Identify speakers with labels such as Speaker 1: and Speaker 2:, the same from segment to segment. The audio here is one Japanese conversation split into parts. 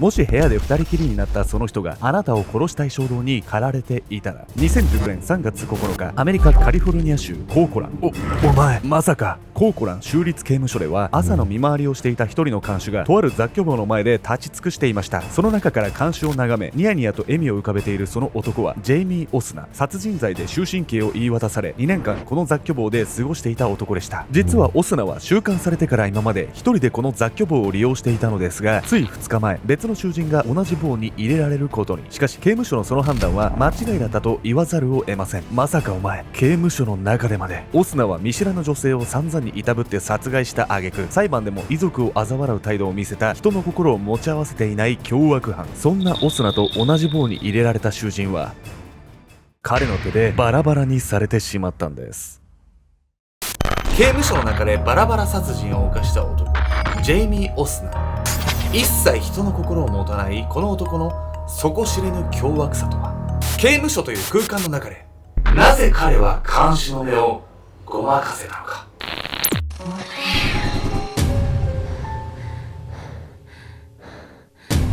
Speaker 1: もし部屋で2人きりになったその人があなたを殺したい衝動に駆られていたら、2019年3月9日、アメリカカリフォルニア州コーコラン。お前まさか。コーコラン州立刑務所では朝の見回りをしていた一人の看守がとある雑居房の前で立ち尽くしていました。その中から看守を眺めニヤニヤと笑みを浮かべているその男はジェイミー・オスナ。殺人罪で終身刑を言い渡され2年間この雑居房で過ごしていた男でした。実はオスナは収監されてから今まで一人でこの雑居房を利用していたのですが、つい2日前別の囚人が同じ房に入れられることに。しかし刑務所のその判断は間違いだったと言わざるを得ません。まさかお前刑務所の中でまで。オスナは見知らぬ女性を散々にいたぶって殺害した挙句、裁判でも遺族を嘲笑う態度を見せた人の心を持ち合わせていない凶悪犯。そんなオスナと同じ房に入れられた囚人は彼の手でバラバラにされてしまったんです。
Speaker 2: 刑務所の中でバラバラ殺人を犯した男、ジェイミー・オスナ。一切人の心を持たないこの男の底知れぬ凶悪さとは。刑務所という空間の中でなぜ彼は看守の目をごまかせたのか。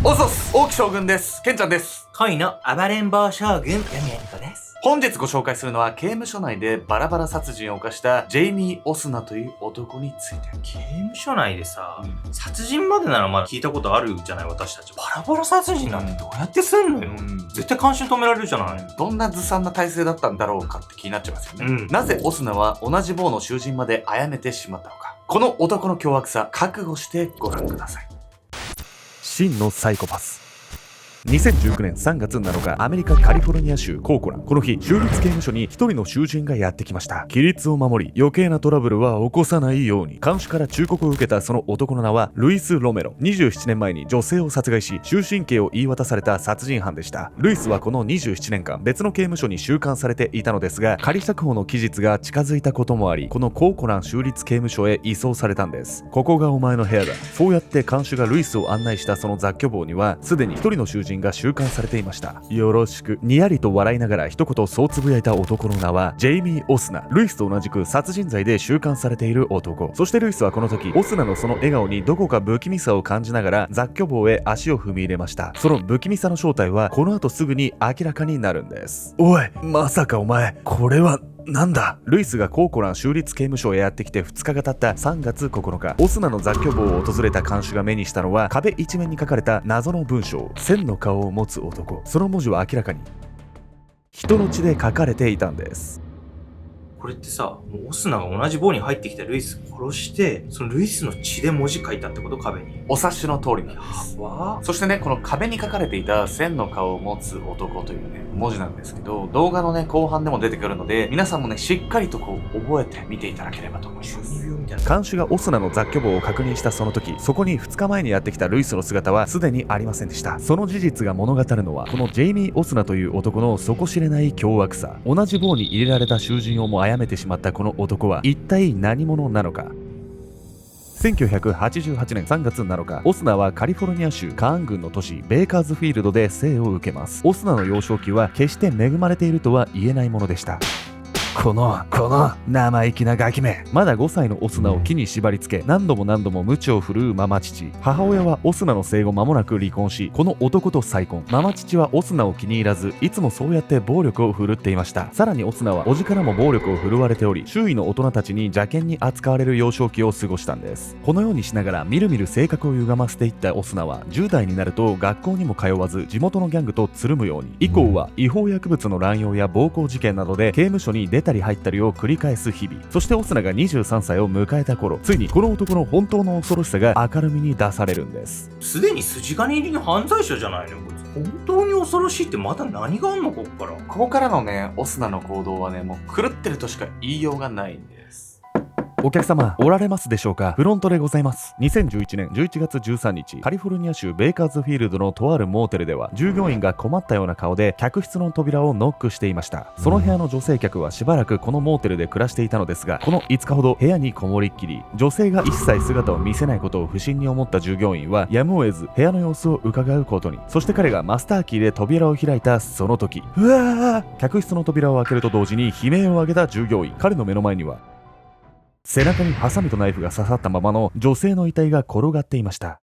Speaker 2: おそす、大木将軍です。ケンちゃんです。
Speaker 3: 恋の暴れん坊将軍、読谷子です。
Speaker 2: 本日ご紹介するのは刑務所内でバラバラ殺人を犯したジェイミー・オスナという男について。
Speaker 3: 刑務所内でさ、殺人までならまだ聞いたことあるじゃない私たち。バラバラ殺人なんてどうやってすんのよ。絶対監視止められるじゃない。
Speaker 2: どんなずさんな体制だったんだろうかって気になっちゃいますよね。なぜオスナは同じ房の囚人まで殺めてしまったのか。この男の凶悪さ、覚悟してご覧ください。
Speaker 1: 真のサイコパス。2019年3月7日、アメリカカリフォルニア州コーコラン。この日、州立刑務所に一人の囚人がやってきました。規律を守り、余計なトラブルは起こさないように。看守から忠告を受けたその男の名はルイス・ロメロ。27年前に女性を殺害し、終身刑を言い渡された殺人犯でした。ルイスはこの27年間、別の刑務所に収監されていたのですが、仮釈放の期日が近づいたこともあり、このコーコラン州立刑務所へ移送されたんです。ここがお前の部屋だ。そうやって看守がルイスを案内したその雑居房には、すでに一人の囚人が収監されていました。よろしく。にやりと笑いながら一言そうつぶやいた男の名はジェイミー・オスナ。ルイスと同じく殺人罪で収監されている男。そしてルイスはこの時、オスナのその笑顔にどこか不気味さを感じながら雑居房へ足を踏み入れました。その不気味さの正体はこの後すぐに明らかになるんです。おい、まさかお前、これはなんだ。ルイスがコーコラン州立刑務所へやってきて2日が経った3月9日、オスナの雑居房を訪れた看守が目にしたのは壁一面に書かれた謎の文章、千の顔を持つ男。その文字は明らかに人の血で書かれていたんです。
Speaker 3: これってさ、もうオスナが同じ房に入ってきたルイスを殺して、そのルイスの血で文字書いたってこと？壁に。
Speaker 2: お察しの通りなんです。そしてね、この壁に書かれていた千の顔を持つ男というね、文字なんですけど、動画のね、後半でも出てくるので、皆さんもね、しっかりとこう、覚えて見ていただければと思います。
Speaker 1: 看守がオスナの雑居房を確認したその時、そこに2日前にやってきたルイスの姿はすでにありませんでした。その事実が物語るのは、このジェイミー・オスナという男の底知れない凶悪さ。同じ房に入れられた囚人をも殺めてしまったこの男は一体何者なのか。1988年3月7日、オスナはカリフォルニア州カーン郡の都市ベーカーズフィールドで生を受けます。オスナの幼少期は決して恵まれているとは言えないものでした。この生意気なガキめ。まだ5歳のオスナを木に縛り付け、何度も鞭を振るうママ父。母親はオスナの生後間もなく離婚し、この男と再婚。ママ父はオスナを気に入らず、いつもそうやって暴力を振るっていました。さらにオスナは叔父からも暴力を振るわれており、周囲の大人たちに邪険に扱われる幼少期を過ごしたんです。このようにしながらみるみる性格を歪ませていったオスナは、10代になると学校にも通わず、地元のギャングとつるむように。以降は違法薬物の乱用や暴行事件などで刑務所に出たり入ったりを繰り返す日々。そしてオスナが23歳を迎えた頃、ついにこの男の本当の恐ろしさが明るみに出されるんです。
Speaker 3: すでに筋金入りの犯罪者じゃないのこいつ。本当に恐ろしいってまだ何があんのここから
Speaker 2: のね、オスナの行動はね、もう狂ってるとしか言いようがないんです。
Speaker 1: お客様、おられますでしょうか？フロントでございます。2011年11月13日、カリフォルニア州ベーカーズフィールドのとあるモーテルでは、従業員が困ったような顔で客室の扉をノックしていました。その部屋の女性客はしばらくこのモーテルで暮らしていたのですが、この5日ほど部屋にこもりっきり、女性が一切姿を見せないことを不審に思った従業員は、やむを得ず部屋の様子を伺うことに。そして彼がマスターキーで扉を開いたその時、うわー！客室の扉を開けると同時に悲鳴を上げた従業員。彼の目の前には、背中にハサミとナイフが刺さったままの女性の遺体が転がっていました。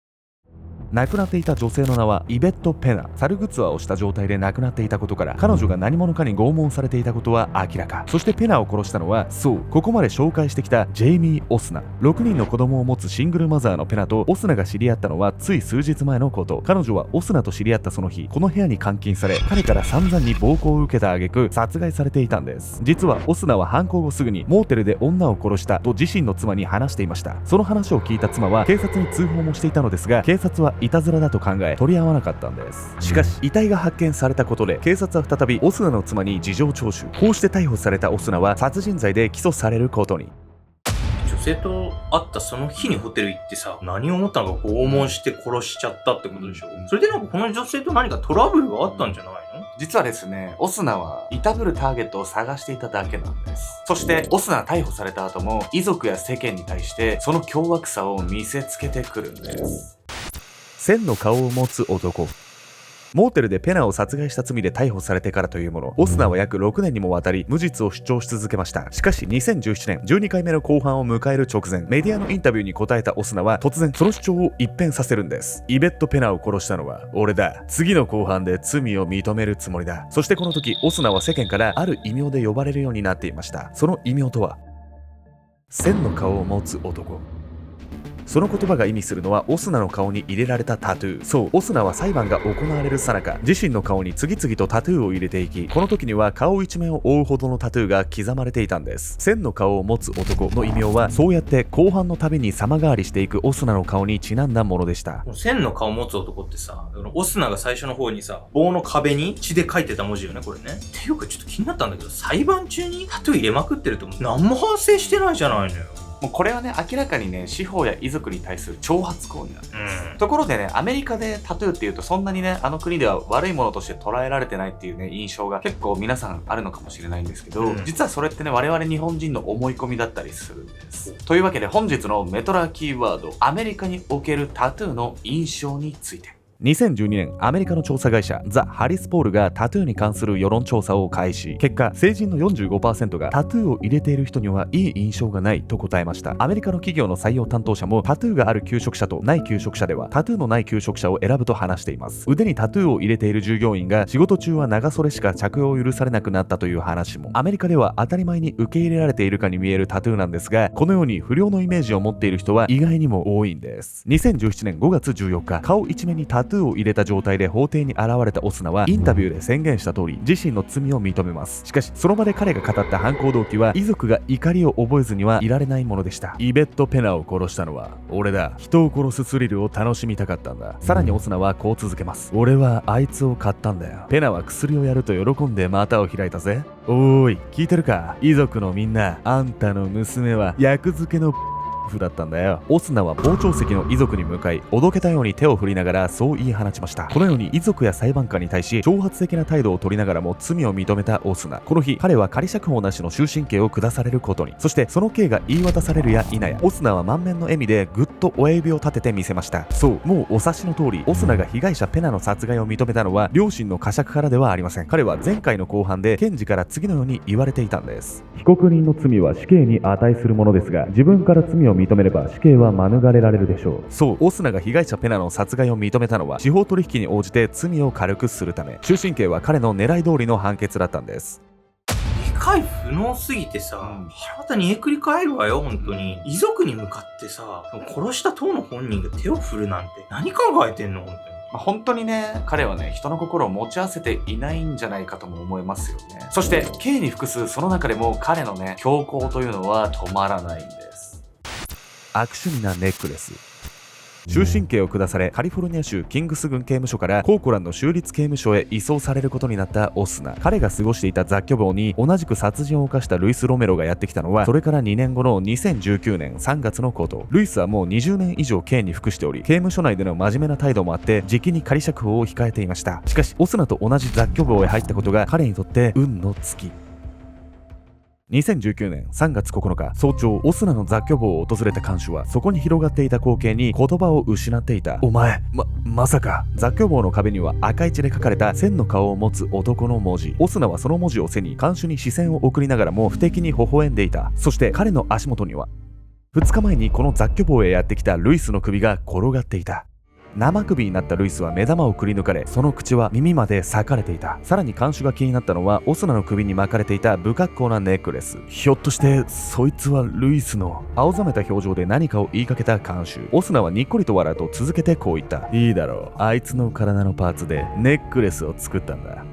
Speaker 1: 亡くなっていた女性の名はイベット・ペナ。猿グッズをした状態で亡くなっていたことから、彼女が何者かに拷問されていたことは明らか。そしてペナを殺したのは、そう、ここまで紹介してきたジェイミー・オスナ。6人の子供を持つシングルマザーのペナとオスナが知り合ったのはつい数日前のこと。彼女はオスナと知り合ったその日、この部屋に監禁され、彼から散々に暴行を受けた挙句殺害されていたんです。実はオスナは犯行後すぐにモーテルで女を殺したと自身の妻に話していました。その話を聞いた妻は警察に通報もしていたのですが、警察はいたずらだと考え取り合わなかったんです。しかし遺体が発見されたことで警察は再びオスナの妻に事情聴取。こうして逮捕されたオスナは殺人罪で起訴されることに。
Speaker 3: 女性と会ったその日にホテル行ってさ、何を思ったのか拷問して殺しちゃったってことでしょ。それでなんかこの女性と何かトラブルがあったんじゃないの？
Speaker 2: 実はですね、オスナは痛ぶるターゲットを探していただけなんです。そしてオスナは逮捕された後も遺族や世間に対してその凶悪さを見せつけてくるんです。
Speaker 1: 千の顔を持つ男。モーテルでペナを殺害した罪で逮捕されてからというもの、オスナは約6年にもわたり無実を主張し続けました。しかし2017年12回目の公判を迎える直前、メディアのインタビューに答えたオスナは突然その主張を一変させるんです。イベット・ペナを殺したのは俺だ。次の公判で罪を認めるつもりだ。そしてこの時オスナは世間からある異名で呼ばれるようになっていました。その異名とは千の顔を持つ男。その言葉が意味するのはオスナの顔に入れられたタトゥー。そう、オスナは裁判が行われる最中、自身の顔に次々とタトゥーを入れていき、この時には顔一面を覆うほどのタトゥーが刻まれていたんです。千の顔を持つ男の異名は、そうやって後半のたびに様変わりしていくオスナの顔にちなんだものでした。
Speaker 3: 千の顔を持つ男ってさ、オスナが最初の方にさ、棒の壁に血で書いてた文字よね、これね。っていうかちょっと気になったんだけど、裁判中にタトゥー入れまくってると何も反省してないじゃないのよ。
Speaker 2: もうこれはね、明らかにね、司法や遺族に対する挑発行為なんです。ところでね、アメリカでタトゥーっていうとそんなにね、あの国では悪いものとして捉えられてないっていうね、印象が結構皆さんあるのかもしれないんですけど、実はそれってね、我々日本人の思い込みだったりするんです。というわけで本日のメトラキーワード、アメリカにおけるタトゥーの印象について。
Speaker 1: 2012年、アメリカの調査会社ザ・ハリスポールがタトゥーに関する世論調査を開始。結果、成人の 45% がタトゥーを入れている人にはいい印象がないと答えました。アメリカの企業の採用担当者もタトゥーがある求職者とない求職者ではタトゥーのない求職者を選ぶと話しています。腕にタトゥーを入れている従業員が仕事中は長袖しか着用を許されなくなったという話も。アメリカでは当たり前に受け入れられているかに見えるタトゥーなんですが、このように不良のイメージを持っている人は意外にも多いんです。2017年5月14日、顔一面にタトゥーを入れた状態で法廷に現れたオスナはインタビューで宣言した通り自身の罪を認めます。しかしその場で彼が語った犯行動機は遺族が怒りを覚えずにはいられないものでした。イベット・ペナを殺したのは俺だ。人を殺すスリルを楽しみたかったんだ。さらにオスナはこう続けます。俺はあいつを買ったんだよ。ペナは薬をやると喜んで股を開いたぜ。おーい、聞いてるか遺族のみんな。あんたの娘は役付けのだったんだよ。オスナは傍聴席の遺族に向かいおどけたように手を振りながらそう言い放ちました。このように遺族や裁判官に対し挑発的な態度を取りながらも罪を認めたオスナ。この日彼は仮釈放なしの終身刑を下されることに。そしてその刑が言い渡されるや否や、オスナは満面の笑みでぐっと親指を立ててみせました。そう、もうお察しの通りオスナが被害者ペナの殺害を認めたのは両親の呵責からではありません。彼は前回の公判で検事から次のように言われていたんです。被告人の罪は死刑に値するものですが、自分から罪を認めれば死刑は免れられるでしょう。そう、オスナが被害者ペナの殺害を認めたのは司法取引に応じて罪を軽くするため。終身刑は彼の狙い通りの判決だったんです。
Speaker 3: 理解不能すぎてさ、腹渡にえくり返るわよ、本当に。遺族に向かってさ、殺した当の本人が手を振るなんて何考えてんの、本当に。
Speaker 2: 本当にね、彼はね、人の心を持ち合わせていないんじゃないかとも思いますよね。そして、刑に服すその中でも彼のね、強行というのは止まらないんです。
Speaker 1: 悪趣味なネックレス。終身刑を下されカリフォルニア州キングス郡刑務所からコーコランの州立刑務所へ移送されることになったオスナ。彼が過ごしていた雑居房に同じく殺人を犯したルイス・ロメロがやってきたのはそれから2年後の2019年3月のこと。ルイスはもう20年以上刑に服しており、刑務所内での真面目な態度もあって時期に仮釈放を控えていました。しかしオスナと同じ雑居房へ入ったことが彼にとって運の尽き。2019年3月9日早朝、オスナの雑居房を訪れた看守はそこに広がっていた光景に言葉を失っていた。お前まさか。雑居房の壁には赤い血で書かれた千の顔を持つ男の文字。オスナはその文字を背に看守に視線を送りながらも不敵に微笑んでいた。そして彼の足元には2日前にこの雑居房へやってきたルイスの首が転がっていた。生首になったルイスは目玉をくり抜かれ、その口は耳まで裂かれていた。さらに看守が気になったのはオスナの首に巻かれていた不格好なネックレス。ひょっとしてそいつはルイスの。青ざめた表情で何かを言いかけた看守。オスナはにっこりと笑うと続けてこう言った。いいだろう、あいつの体のパーツでネックレスを作ったんだ。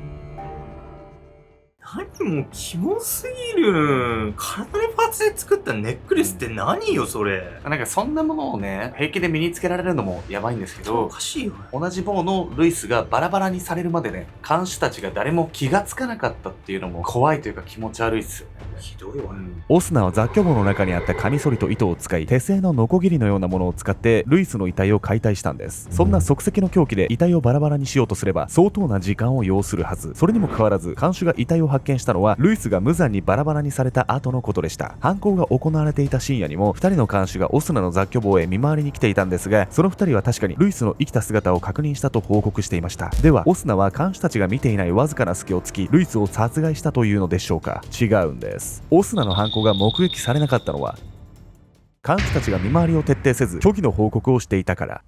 Speaker 3: 何もうキモすぎる。体のパーツで作ったネックレスって何よそれ。
Speaker 2: なんかそんなものをね、平気で身につけられるのもやばいんですけ
Speaker 3: お
Speaker 2: ど、
Speaker 3: かしいよ。
Speaker 2: 同じ棒のルイスがバラバラにされるまでね、看守たちが誰も気がつかなかったっていうのも怖いというか気持ち悪いっすよね。
Speaker 3: ひどいわ。
Speaker 1: オスナは雑居房の中にあったカミソリと糸を使い、手製のノコギリのようなものを使ってルイスの遺体を解体したんです。そんな即席の凶器で遺体をバラバラにしようとすれば相当な時間を要するはず。それにもかかわらず看守が遺体を発見したのはルイスが無残にバラバラにされた後のことでした。犯行が行われていた深夜にも2人の看守がオスナの雑居房へ見回りに来ていたんですが、その2人は確かにルイスの生きた姿を確認したと報告していました。ではオスナは看守たちが見ていないわずかな隙を突きルイスを殺害したというのでしょうか。違うんです。オスナの犯行が目撃されなかったのは看守たちが見回りを徹底せず虚偽の報告をしていたから。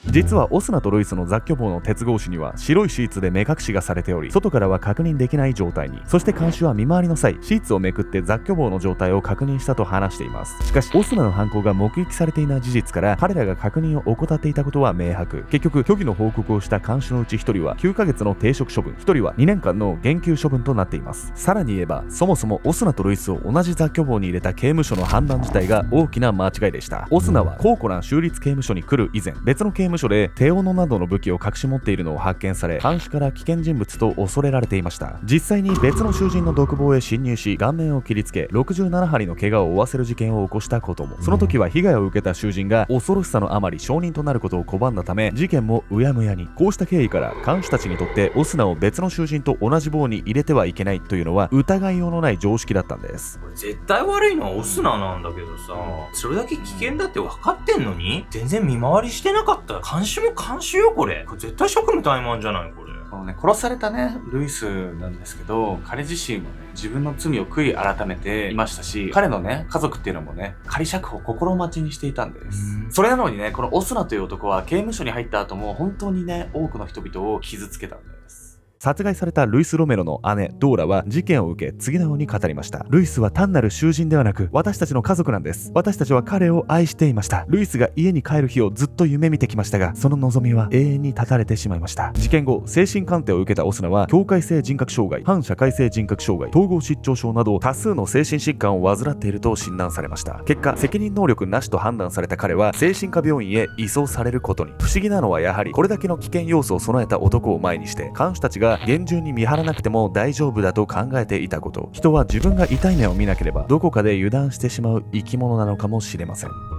Speaker 1: 実はオスナとルイスの雑居房の鉄格子には白いシーツで目隠しがされており、外からは確認できない状態に。そして看守は見回りの際シーツをめくって雑居房の状態を確認したと話しています。しかしオスナの犯行が目撃されていない事実から彼らが確認を怠っていたことは明白。結局虚偽の報告をした看守のうち1人は9ヶ月の停職処分、1人は2年間の減給処分となっています。さらに言えばそもそもオスナとルイスを同じ雑居房に入れた刑務所の判断自体が大きな間違いでした。オスナはコーコラン州立刑務所に来る以前、別の刑務所でテオノなどの武器を隠し持っているのを発見され、看守から危険人物と恐れられていました。実際に別の囚人の独房へ侵入し顔面を切りつけ67針の怪我を負わせる事件を起こしたことも。その時は被害を受けた囚人が恐ろしさのあまり証人となることを拒んだため事件もうやむやに。こうした経緯から看守たちにとってオスナを別の囚人と同じ棒に入れてはいけないというのは疑いようのない常識だったんです。
Speaker 3: これ絶対悪いのはオスナなんだけどさ、それだけ危険だって分かってんのに全然見回りしてなかった。看守も看守よこれ。これ絶対職務怠慢じゃないこれ。
Speaker 2: このね、殺されたね、ルイスなんですけど、彼自身もね、自分の罪を悔い改めていましたし、彼のね、家族っていうのもね、仮釈放を心待ちにしていたんです。それなのにね、このオスナという男は刑務所に入った後も本当にね、多くの人々を傷つけたんです。
Speaker 1: 殺害されたルイス・ロメロの姉ドーラは事件を受け次のように語りました。ルイスは単なる囚人ではなく私たちの家族なんです。私たちは彼を愛していました。ルイスが家に帰る日をずっと夢見てきましたが、その望みは永遠に絶たれてしまいました。事件後精神鑑定を受けたオスナは境界性人格障害、反社会性人格障害、統合失調症など多数の精神疾患を患っていると診断されました。結果責任能力なしと判断された彼は精神科病院へ移送されることに。不思議なのはやはりこれだけの危険要素を備えた男を前にして看守たちが厳重に見張らなくても大丈夫だと考えていたこと。人は自分が痛い目を見なければどこかで油断してしまう生き物なのかもしれません。